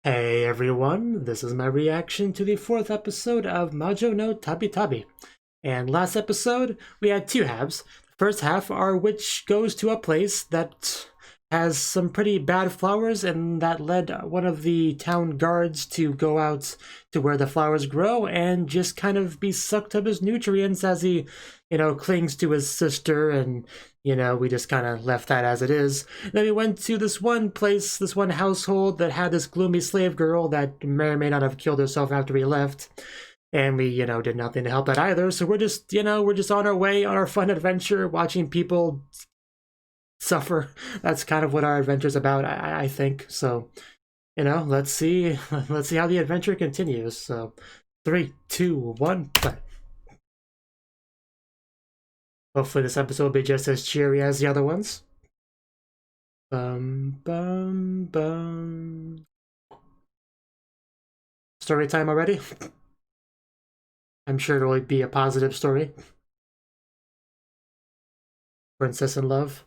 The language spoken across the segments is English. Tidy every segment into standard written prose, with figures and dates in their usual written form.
Hey everyone, this is my reaction to the 4th episode of Majo no Tabitabi. And last episode, we had two halves. The first half are which goes to a place that has some pretty bad flowers and that led one of the town guards to go out to where the flowers grow and just kind of be sucked of his nutrients as he, clings to his sister and we just kind of left that as it is. Then we went to this one place, this one household that had this gloomy slave girl that may or may not have killed herself after we left. And we, did nothing to help that either. So we're just, we're just on our way on our fun adventure, watching people suffer. That's kind of what our adventure's about, I think. So, let's see how the adventure continues. So, 3, 2, 1, play. Hopefully this episode will be just as cheery as the other ones. Bum, bum, bum. Story time already? I'm sure it'll be a positive story. Princess in love.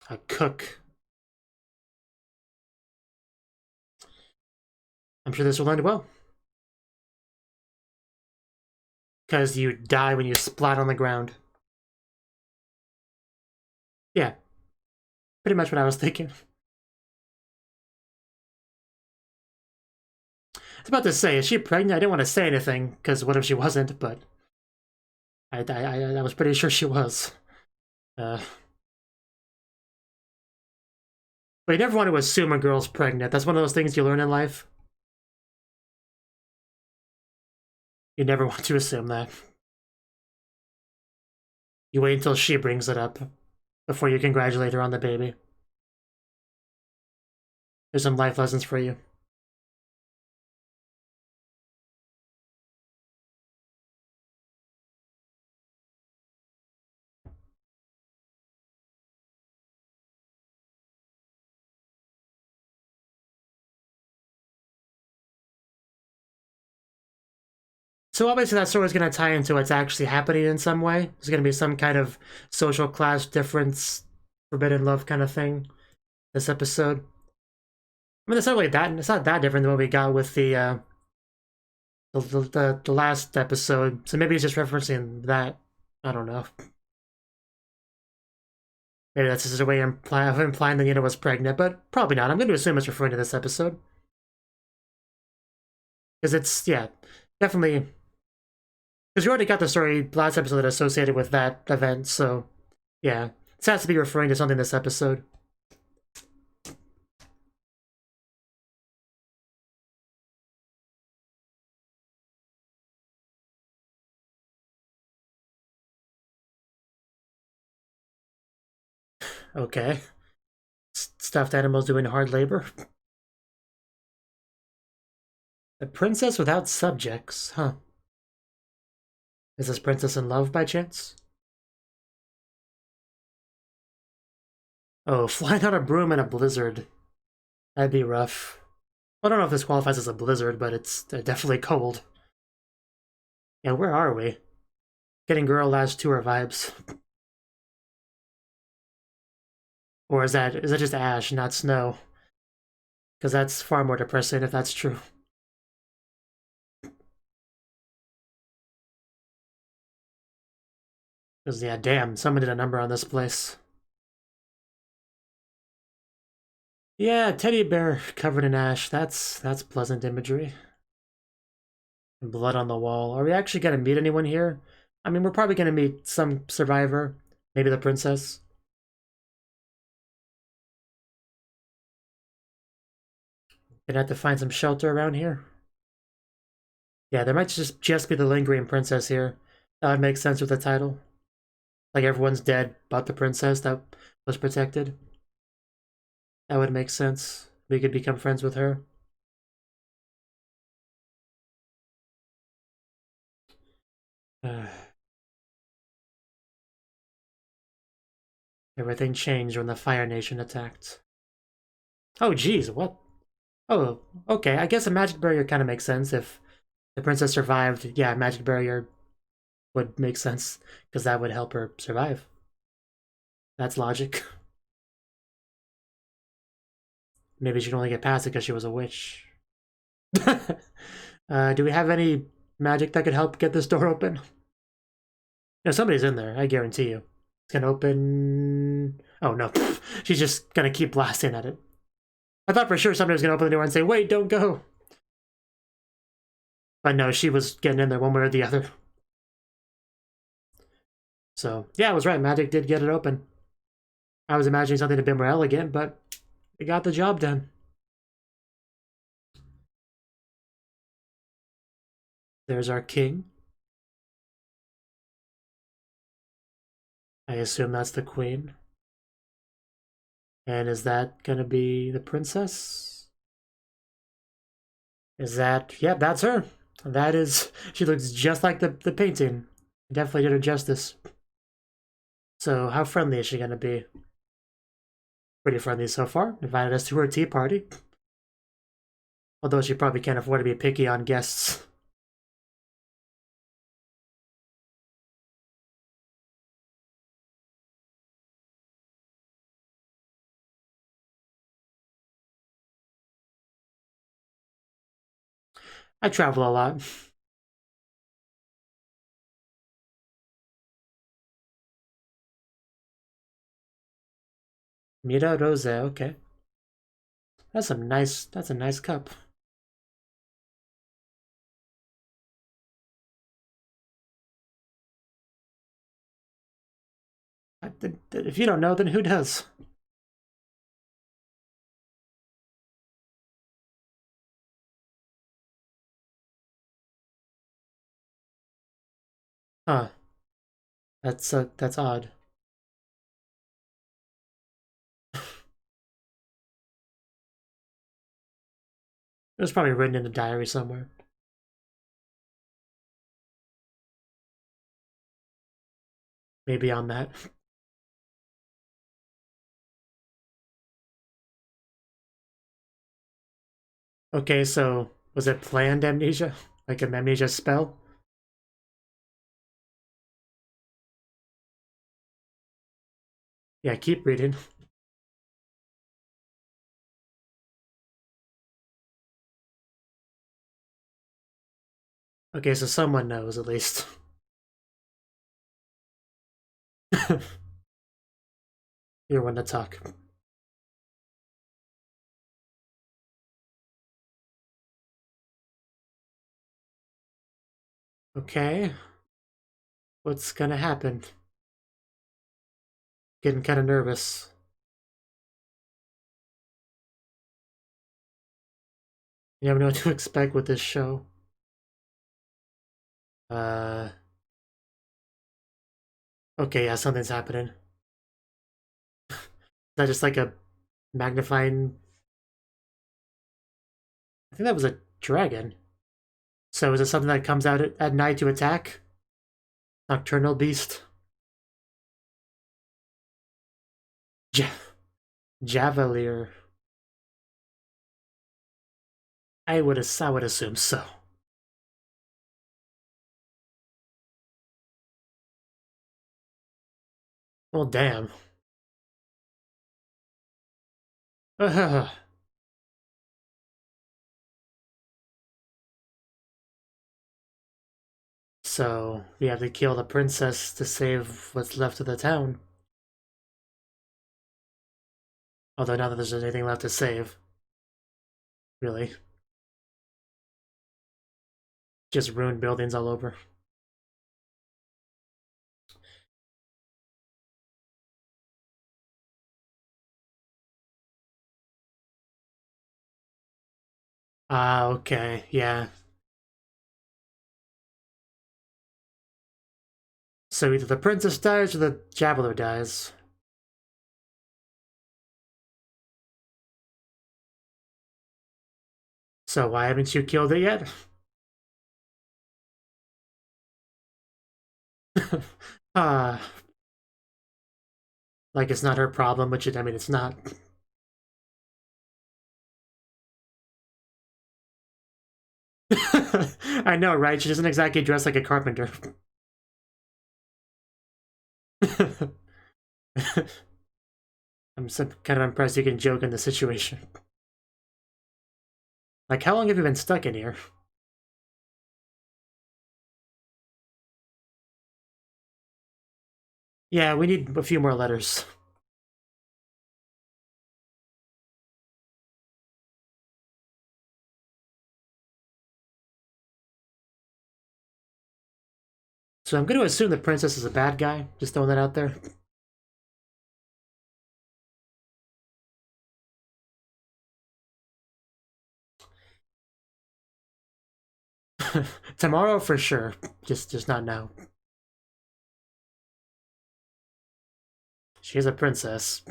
A cook. I'm sure this will end well. Because you die when you splat on the ground. Yeah. Pretty much what I was thinking. I was about to say, is she pregnant? I didn't want to say anything, because what if she wasn't, but I was pretty sure she was. But you never want to assume a girl's pregnant. That's one of those things you learn in life. You never want to assume that. You wait until she brings it up before you congratulate her on the baby. There's some life lessons for you. So obviously that story is going to tie into what's actually happening in some way. There's going to be some kind of social class difference, forbidden love kind of thing this episode. I mean, it's not really that. It's not that different than what we got with the last episode. So maybe he's just referencing that. I don't know. Maybe that's just a way of implying that Nina was pregnant, but probably not. I'm going to assume it's referring to this episode. Because it's, yeah, definitely. Because you already got the story last episode associated with that event, so yeah. This has to be referring to something this episode. Okay. Stuffed animals doing hard labor. A princess without subjects, huh? Is this princess in love by chance? Oh, flying on a broom in a blizzard. That'd be rough. I don't know if this qualifies as a blizzard, but it's definitely cold. Yeah, where are we? Getting Girl Last Tour vibes. Or is that just ash, not snow? Because that's far more depressing if that's true. Because, yeah, damn, someone did a number on this place. Yeah, teddy bear covered in ash. That's pleasant imagery. And blood on the wall. Are we actually going to meet anyone here? I mean, we're probably going to meet some survivor. Maybe the princess. Gonna have to find some shelter around here. Yeah, there might just be the lingering princess here. That would make sense with the title. Like everyone's dead but the princess that was protected. That would make sense. We could become friends with her. Everything changed when the Fire Nation attacked. Oh, geez, what? Oh, okay, I guess a magic barrier kind of makes sense. If the princess survived, yeah, a magic barrier would make sense, because that would help her survive. That's logic. maybe she can only get past it because she was a witch. Do we have any magic that could help get this door open? No, somebody's in there, I guarantee you. It's gonna open... Oh, no. She's just gonna keep blasting at it. I thought for sure somebody was gonna open the door and say, wait, don't go. But no, she was getting in there one way or the other. So, yeah, I was right. Magic did get it open. I was imagining something a bit more elegant, but it got the job done. There's our king. I assume that's the queen. And is that gonna be the princess? Is that... Yep, that's her. That is... She looks just like the painting. Definitely did her justice. So, how friendly is she gonna be? Pretty friendly so far. Invited us to her tea party. Although she probably can't afford to be picky on guests. I travel a lot. Mira Rose, okay. That's a nice cup. If you don't know, then who does? Huh. That's odd. It was probably written in a diary somewhere. Maybe on that. Okay, so was it planned amnesia? Like an amnesia spell? Yeah, keep reading. Okay, so someone knows at least. You're one to talk. Okay. What's gonna happen? Getting kind of nervous. You never know what to expect with this show. Okay, yeah, something's happening. Is that just like a magnifying... I think that was a dragon. So is it something that comes out at night to attack? Nocturnal beast? Javelier. I would assume so. Well, damn. So, we have to kill the princess to save what's left of the town. Although not that there's anything left to save. Really. Just ruined buildings all over. Ah, okay, yeah. So either the princess dies or the javeler dies. So why haven't you killed it yet? Like it's not her problem, which I mean, it's not. I know, right? She doesn't exactly dress like a carpenter. I'm kind of impressed you can joke in the situation. Like, how long have you been stuck in here? Yeah, we need a few more letters. So I'm going to assume the princess is a bad guy. Just throwing that out there. Tomorrow for sure. Just not now. She's a princess.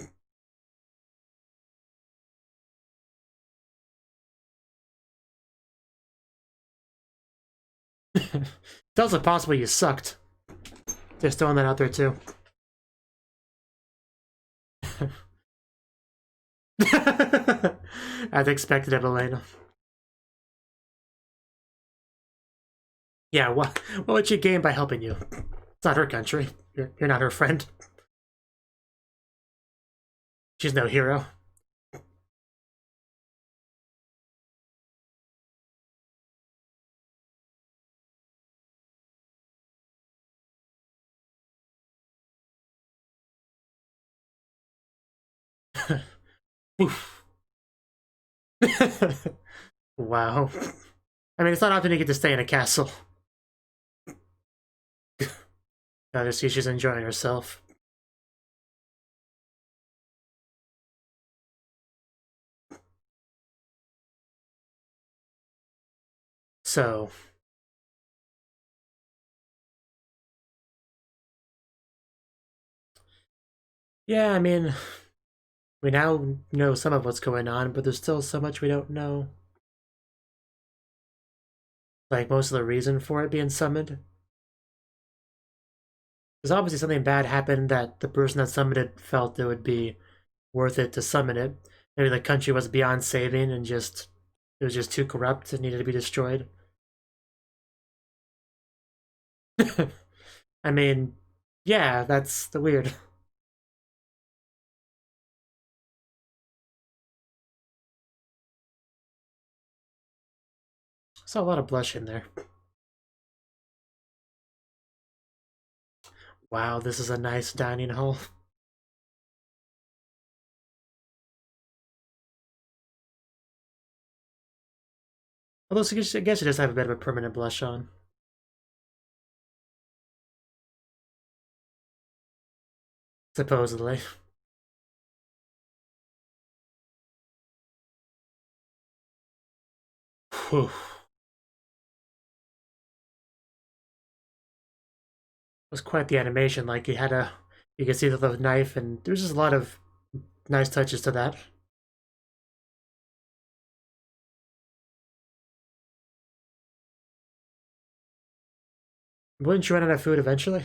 It's also possible you sucked. Just throwing that out there too. As expected of Elena. Yeah, what would she gain by helping you? It's not her country. You're not her friend. She's no hero. Wow. I mean, it's not often you get to stay in a castle. Gotta see she's enjoying herself. So... yeah, I mean... we now know some of what's going on, but there's still so much we don't know. Like, most of the reason for it being summoned. Because obviously something bad happened that the person that summoned it felt it would be worth it to summon it. Maybe the country was beyond saving and just... it was just too corrupt and needed to be destroyed. I mean, yeah, that's the weird. Saw a lot of blush in there. Wow, this is a nice dining hall. Although I guess it does have a bit of a permanent blush on. Supposedly. Whew. Was quite the animation. Like, you had a... you could see the knife, and there's just a lot of nice touches to that. Wouldn't you run out of food eventually?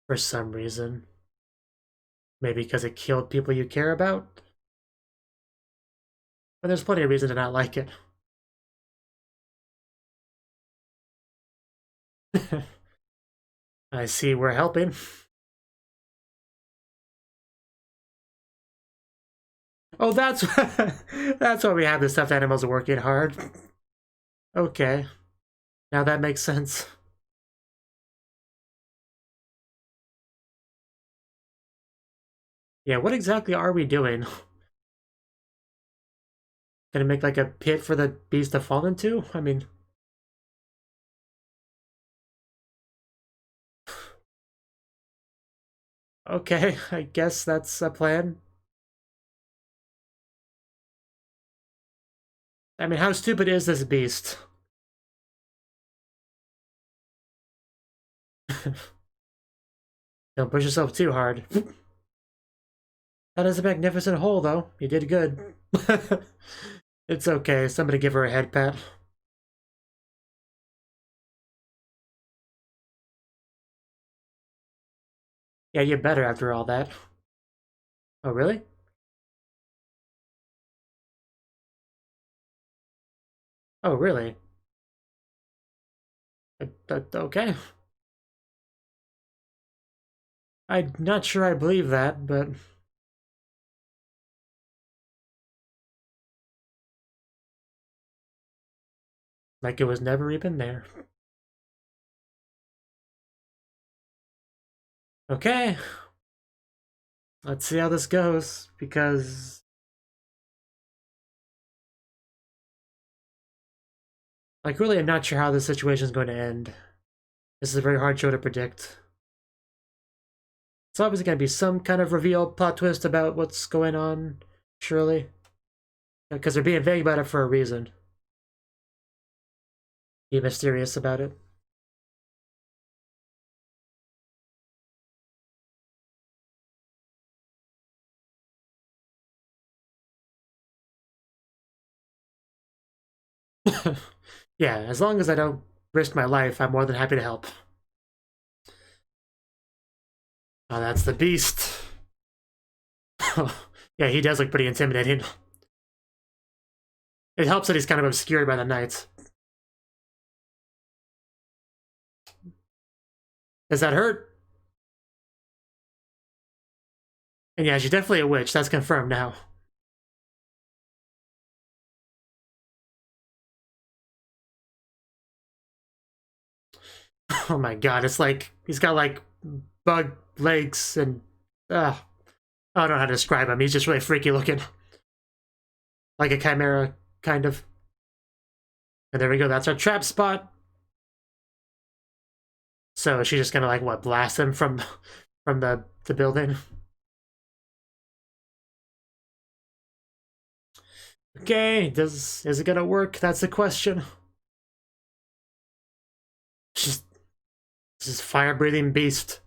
For some reason. Maybe because it killed people you care about? But there's plenty of reason to not like it. I see we're helping. Oh, that's that's why we have the stuffed animals working hard. Okay. Now that makes sense. Yeah, what exactly are we doing? Gonna make like a pit for the beast to fall into? I mean... okay, I guess that's a plan. I mean, how stupid is this beast? Don't push yourself too hard. That is a magnificent hole, though. You did good. It's okay. Somebody give her a head pat. Yeah, you better after all that. Oh, really? Oh, really? Okay. I'm not sure I believe that, but... like it was never even there. Okay. Let's see how this goes, because... like, really, I'm not sure how this situation is going to end. This is a very hard show to predict. It's obviously going to be some kind of reveal, plot twist about what's going on, surely. Because they're being vague about it for a reason. Be mysterious about it. Yeah, as long as I don't risk my life, I'm more than happy to help. Oh, that's the beast. Yeah, he does look pretty intimidating. It helps that he's kind of obscured by the night. Does that hurt? And yeah, she's definitely a witch. That's confirmed now. Oh my god, it's like he's got like bug legs and I don't know how to describe him. He's just really freaky looking. Like a chimera, kind of. And there we go, that's our trap spot. So she's just gonna like what, blast him from the building. Okay, is it gonna work? That's the question. Just this fire-breathing beast.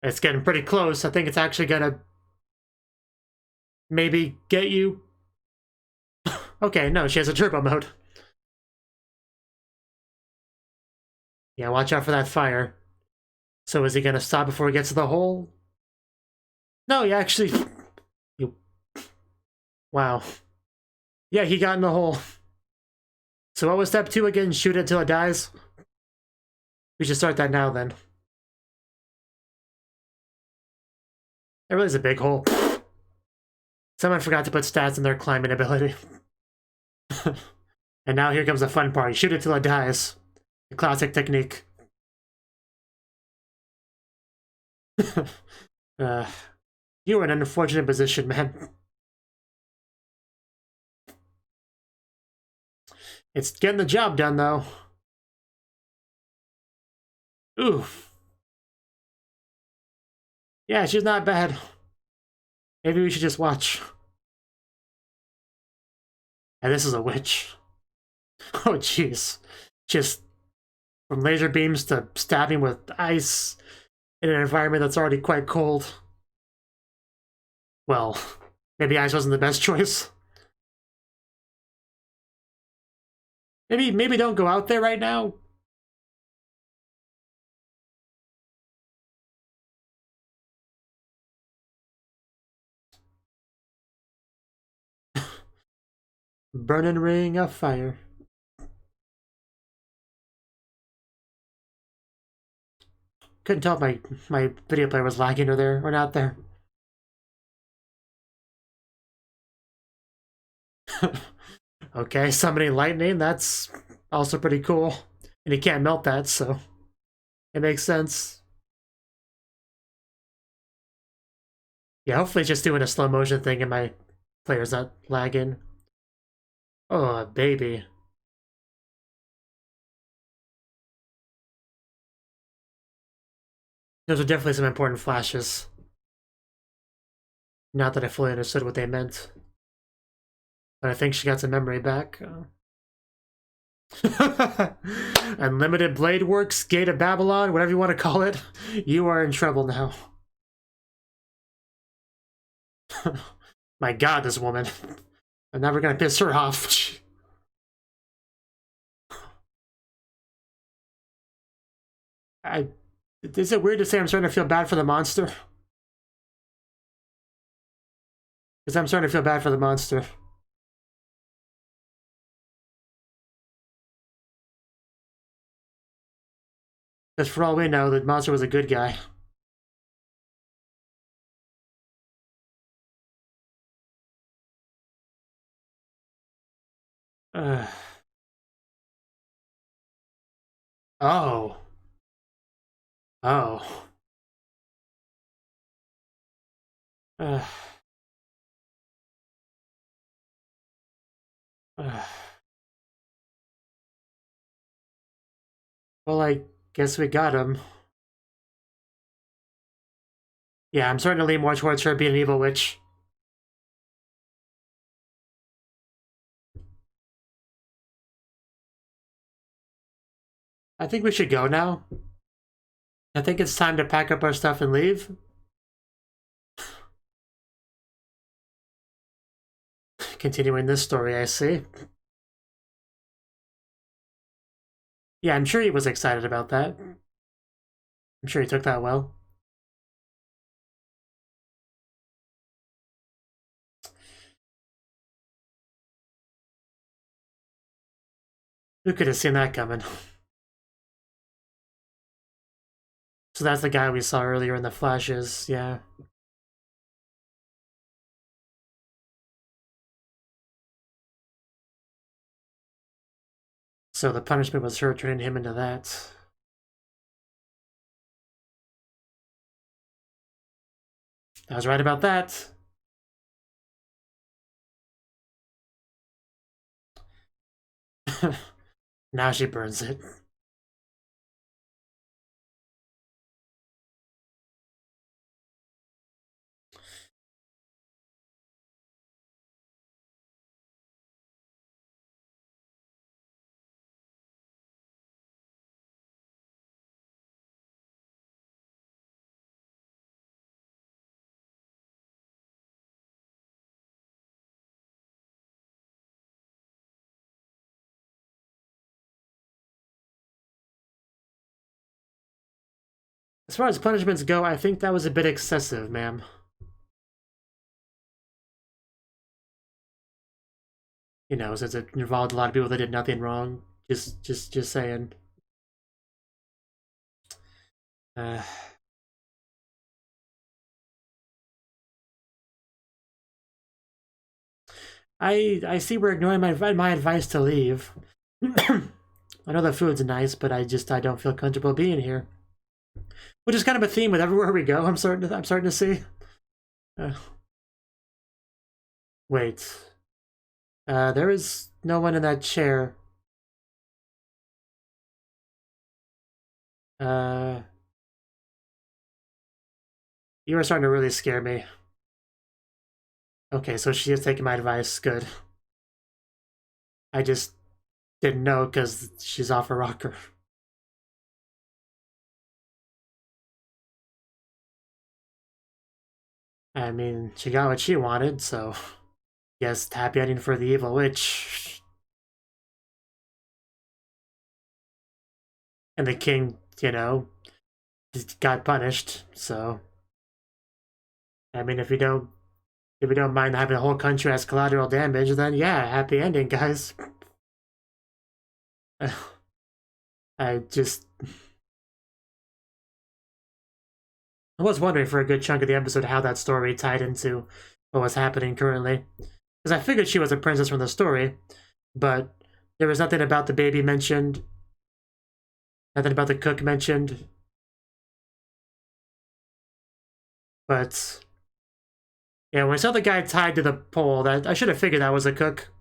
It's getting pretty close. I think it's actually gonna maybe get you. Okay, no, she has a turbo mode. Yeah, watch out for that fire. So is he gonna stop before he gets to the hole? No, he actually... Wow. Yeah, he got in the hole. So what was step 2 again? Shoot it till it dies? We should start that now, then. It really is a big hole. Someone forgot to put stats in their climbing ability. And now here comes the fun part. Shoot it till it dies. The classic technique. You were in an unfortunate position, man. It's getting the job done, though. Oof. Yeah, she's not bad. Maybe we should just watch. And this is a witch. Oh, jeez. Just from laser beams to stabbing with ice in an environment that's already quite cold. Well, maybe ice wasn't the best choice. Maybe don't go out there right now. Burning ring of fire. Couldn't tell if my video player was lagging or not there. Okay, summoning lightning, that's also pretty cool. And he can't melt that, so it makes sense. Yeah, hopefully it's just doing a slow motion thing and my player's not lagging. Oh, baby. Those are definitely some important flashes. Not that I fully understood what they meant. But I think she got some memory back. Unlimited Blade Works, Gate of Babylon, whatever you want to call it. You are in trouble now. My god, this woman. I'm never gonna piss her off. Is it weird to say I'm starting to feel bad for the monster? Because I'm starting to feel bad for the monster. Because for all we know, the monster was a good guy. Oh. Oh. Uh. Well, I guess we got him. Yeah, I'm starting to lean more towards her being an evil witch. I think we should go now. I think it's time to pack up our stuff and leave. Continuing this story, I see. Yeah, I'm sure he was excited about that. I'm sure he took that well. Who could have seen that coming? So that's the guy we saw earlier in the flashes, yeah. So the punishment was her turning him into that. I was right about that. Now she burns it. As far as punishments go, I think that was a bit excessive, ma'am. You know, since it involved a lot of people that did nothing wrong. Just saying. I see we're ignoring my advice to leave. I know the food's nice, but I don't feel comfortable being here. Which is kind of a theme with everywhere we go. I'm starting to see. Wait. There is no one in that chair. You are starting to really scare me. Okay, so she is taking my advice. Good. I just didn't know because she's off her rocker. I mean, she got what she wanted, so yes, happy ending for the evil witch. And the king, you know, got punished, so I mean if we don't mind having the whole country as collateral damage, then yeah, happy ending, guys. I was wondering for a good chunk of the episode how that story tied into what was happening currently. Because I figured she was a princess from the story, but there was nothing about the baby mentioned, nothing about the cook mentioned. But yeah, when I saw the guy tied to the pole, that I should have figured that was a cook.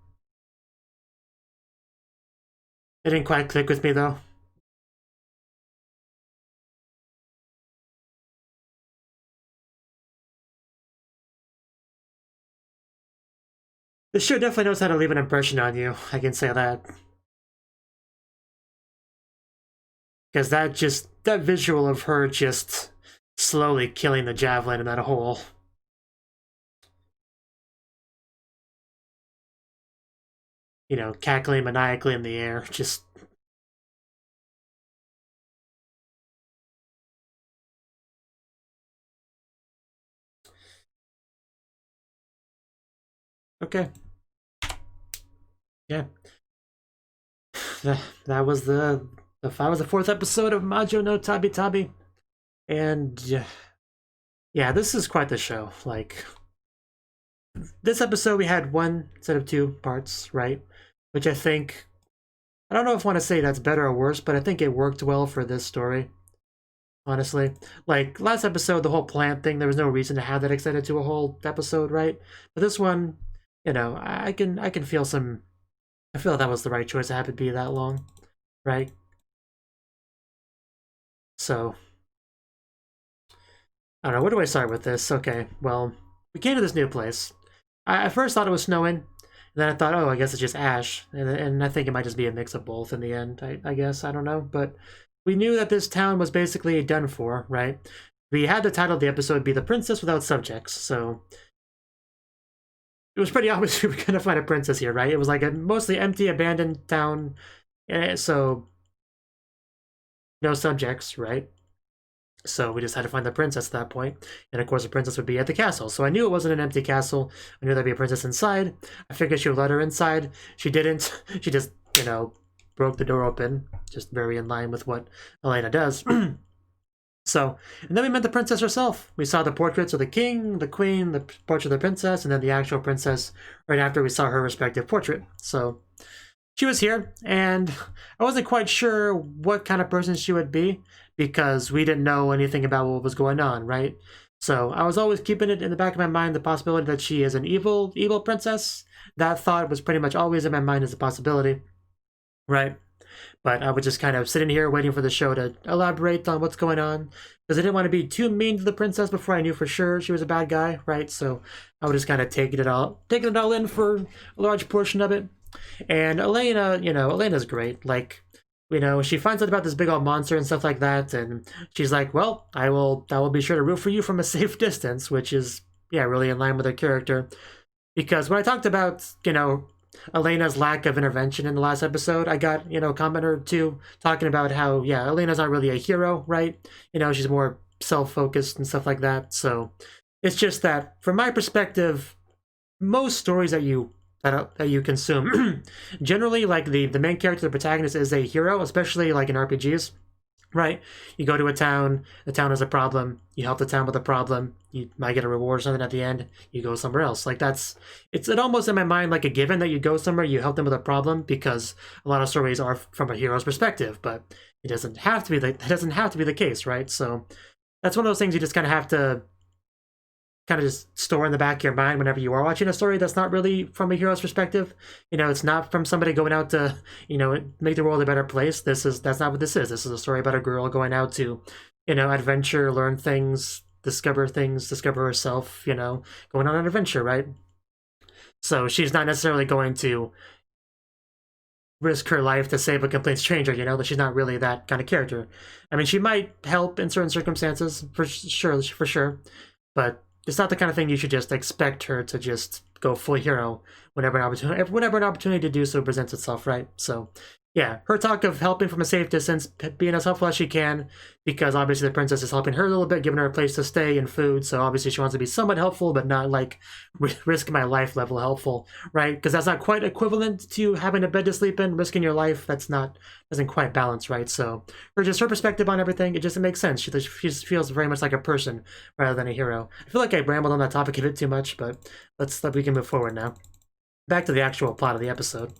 It didn't quite click with me though. This show definitely knows how to leave an impression on you, I can say that. Because that visual of her just slowly killing the javelin in that hole. You know, cackling maniacally in the air, just... Okay. Yeah. That was the The 4th episode of Majo no Tabitabi. And yeah, this is quite the show. Like, this episode we had 1 instead of 2 parts, right? Which I think, I don't know if I want to say that's better or worse, but I think it worked well for this story. Honestly, like last episode, the whole plant thing, there was no reason to have that extended to a whole episode, right? But this one, you know, I can feel some. I feel that was the right choice to have it be that long, right? So, I don't know. Where do I start with this? Okay, well, we came to this new place. I at first thought it was snowing, and then I thought, oh, I guess it's just ash, and I think it might just be a mix of both in the end. I guess, I don't know, but we knew that this town was basically done for, right? We had the title of the episode be The Princess Without Subjects, so it was pretty obvious we were going to find a princess here, right? It was like a mostly empty, abandoned town, so no subjects, right? So we just had to find the princess at that point. And of course the princess would be at the castle. So I knew it wasn't an empty castle. I knew there'd be a princess inside. I figured she would let her inside. She didn't. She just, you know, broke the door open. Just very in line with what Elena does. So, and then we met the princess herself. We saw the portraits of the king, the queen, the portrait of the princess, and then the actual princess right after we saw her respective portrait. So she was here, and I wasn't quite sure what kind of person she would be because we didn't know anything about what was going on, right? So I was always keeping it in the back of my mind the possibility that she is an evil princess. That thought was pretty much always in my mind as a possibility, right? But I was just kind of sitting here waiting for the show to elaborate on what's going on because I didn't want to be too mean to the princess before I knew for sure she was a bad guy, right? So I was just kind of taking it all in for a large portion of it. And Elena, you know, Elena's great. Like, you know, she finds out about this big old monster and stuff like that, and she's like, well, I will be sure to root for you from a safe distance, which is, yeah, really in line with her character. Because when I talked about, you know, Elena's lack of intervention in the last episode, I got, you know, a comment or two talking about how, yeah, Elena's not really a hero, right? You know, she's more self-focused and stuff like that. So it's just that, from my perspective, most stories that you consume, generally, like the main character, the protagonist, is a hero, especially like in RPGs, right? You go to a town, the town has a problem, you help the town with a problem, you might get a reward or something at the end, you go somewhere else. Like it's almost in my mind like a given that you go somewhere, you help them with a problem, because a lot of stories are from a hero's perspective, but it doesn't have to be the case, right? So that's one of those things you just kind of have to just store in the back of your mind whenever you are watching a story that's not really from a hero's perspective. You know, it's not from somebody going out to, you know, make the world a better place. That's not what this is. This is a story about a girl going out to, you know, adventure, learn things, discover herself, you know, going on an adventure, right? So she's not necessarily going to risk her life to save a complete stranger, you know, that she's not really that kind of character. I mean, she might help in certain circumstances, for sure, but it's not the kind of thing you should just expect her to just go full hero whenever an opportunity to do so presents itself, right? So, yeah, her talk of helping from a safe distance, being as helpful as she can, because obviously the princess is helping her a little bit, giving her a place to stay and food, so obviously she wants to be somewhat helpful, but not like risk my life level helpful, right? Because that's not quite equivalent to having a bed to sleep in, risking your life. Doesn't quite balance, right? So, her perspective on everything, it makes sense. She feels very much like a person rather than a hero. I feel like I rambled on that topic a bit too much, but we can move forward now. Back to the actual plot of the episode.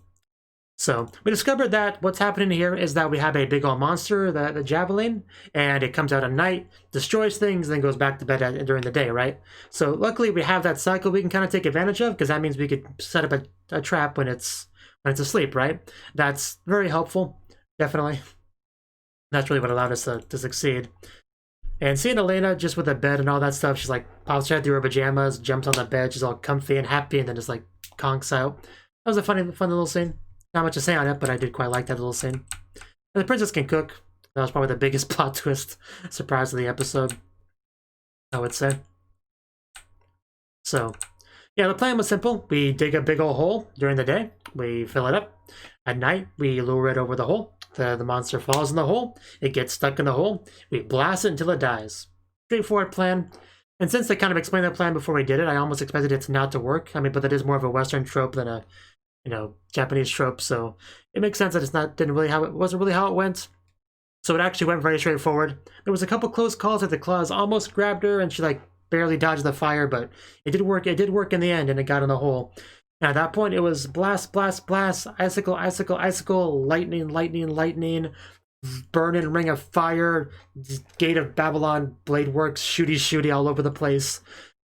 So we discovered that what's happening here is that we have a big old monster, the javelin, and it comes out at night, destroys things, then goes back to bed during the day, right? So luckily we have that cycle we can kind of take advantage of, because that means we could set up a trap when it's asleep, right? That's very helpful, definitely. That's really what allowed us to succeed. And seeing Elena just with the bed and all that stuff, she's like pops right through her pajamas, jumps on the bed, she's all comfy and happy, and then just like conks out. That was a fun little scene. Not much to say on it, but I did quite like that little scene. And the princess can cook. That was probably the biggest plot twist surprise of the episode, I would say. So, yeah, the plan was simple. We dig a big old hole during the day. We fill it up. At night, we lure it over the hole. The monster falls in the hole. It gets stuck in the hole. We blast it until it dies. Straightforward plan. And since they kind of explained that plan before we did it, I almost expected it not to work. I mean, but that is more of a Western trope than a, you know, Japanese trope, so it makes sense that it wasn't really how it went. So it actually went very straightforward. There was a couple close calls that the claws almost grabbed her, and she like barely dodged the fire, but it did work. It did work in the end, and it got in the hole. And at that point, it was blast, blast, blast, icicle, icicle, icicle, lightning, lightning, lightning, burning ring of fire, gate of Babylon, blade works, shooty, shooty all over the place.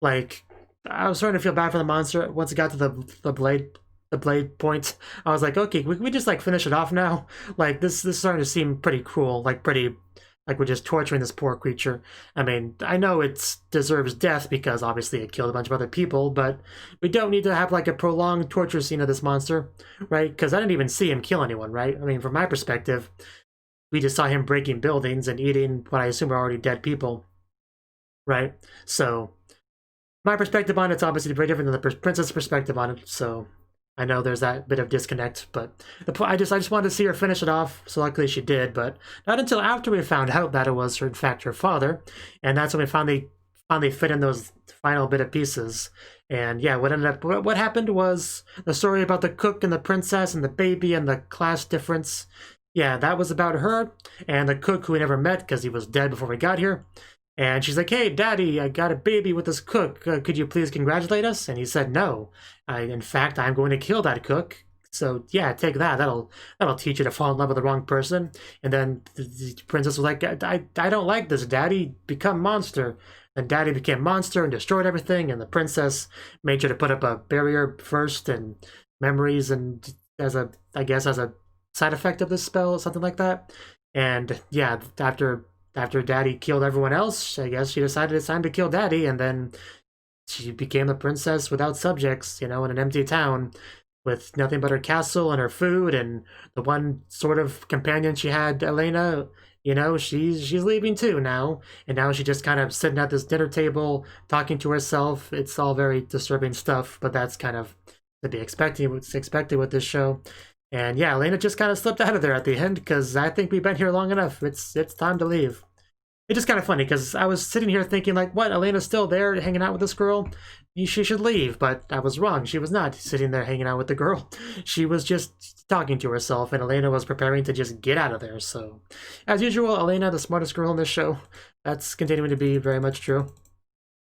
Like, I was starting to feel bad for the monster once it got to the blade point. I was like, okay, we just like finish it off now. Like this is starting to seem pretty cruel, like we're just torturing this poor creature. I mean, I know it deserves death because obviously it killed a bunch of other people, but we don't need to have like a prolonged torture scene of this monster, right? Because I didn't even see him kill anyone, right? I mean, from my perspective, we just saw him breaking buildings and eating what I assume are already dead people, right? So my perspective on it's obviously very different than the princess' perspective on it, so I know there's that bit of disconnect, but I just wanted to see her finish it off, so luckily she did, but not until after we found out that it was, in fact, her father, and that's when we finally fit in those final bit of pieces. And yeah, what happened was the story about the cook and the princess and the baby and the class difference. Yeah, that was about her and the cook who we never met because he was dead before we got here. And she's like, hey, Daddy, I got a baby with this cook. Could you please congratulate us? And he said, no. In fact, I'm going to kill that cook. So, yeah, take that. That'll teach you to fall in love with the wrong person. And then the princess was like, I don't like this, Daddy. Become monster. And Daddy became monster and destroyed everything. And the princess made sure to put up a barrier first and memories and as a side effect of this spell, something like that. And, yeah, after Daddy killed everyone else, I guess she decided it's time to kill Daddy, and then she became a princess without subjects, in an empty town with nothing but her castle and her food, and the one sort of companion she had, Elena, she's leaving too now, and now she's just kind of sitting at this dinner table talking to herself. It's all very disturbing stuff, but that's kind of to be expected with this show. And yeah, Elena just kind of slipped out of there at the end because I think we've been here long enough. It's time to leave. It's just kind of funny because I was sitting here thinking like, what, Elena's still there hanging out with this girl? She should leave, but I was wrong. She was not sitting there hanging out with the girl. She was just talking to herself, and Elena was preparing to just get out of there. So, as usual, Elena, the smartest girl in this show, that's continuing to be very much true.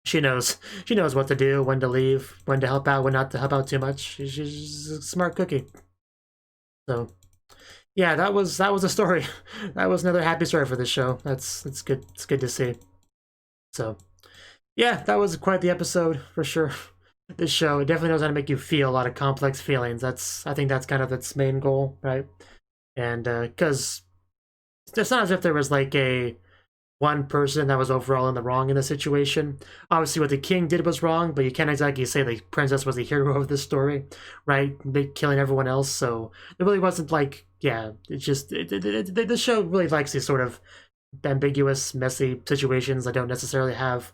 She knows what to do, when to leave, when to help out, when not to help out too much. She's a smart cookie. So, yeah, that was a story. That was another happy story for this show. It's good. It's good to see. So, yeah, that was quite the episode for sure. This show definitely knows how to make you feel a lot of complex feelings. I think that's kind of its main goal, right? And because it's not as if there was like one person that was overall in the wrong in the situation. Obviously, what the king did was wrong, but you can't exactly say the princess was the hero of this story, right? Killing everyone else, so it really wasn't like, yeah, it's just, the show really likes these sort of ambiguous, messy situations. I don't necessarily have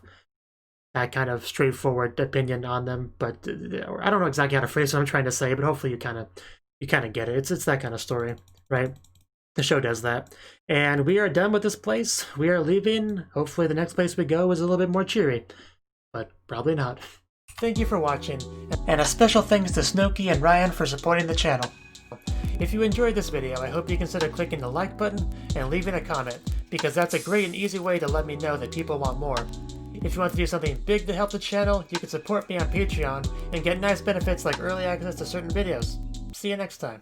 that kind of straightforward opinion on them, but I don't know exactly how to phrase what I'm trying to say, but hopefully you kind of get it. It's that kind of story, right? The show does that. And we are done with this place. We are leaving. Hopefully the next place we go is a little bit more cheery. But probably not. Thank you for watching. And a special thanks to Cnouki and Ryan for supporting the channel. If you enjoyed this video, I hope you consider clicking the like button and leaving a comment, because that's a great and easy way to let me know that people want more. If you want to do something big to help the channel, you can support me on Patreon and get nice benefits like early access to certain videos. See you next time.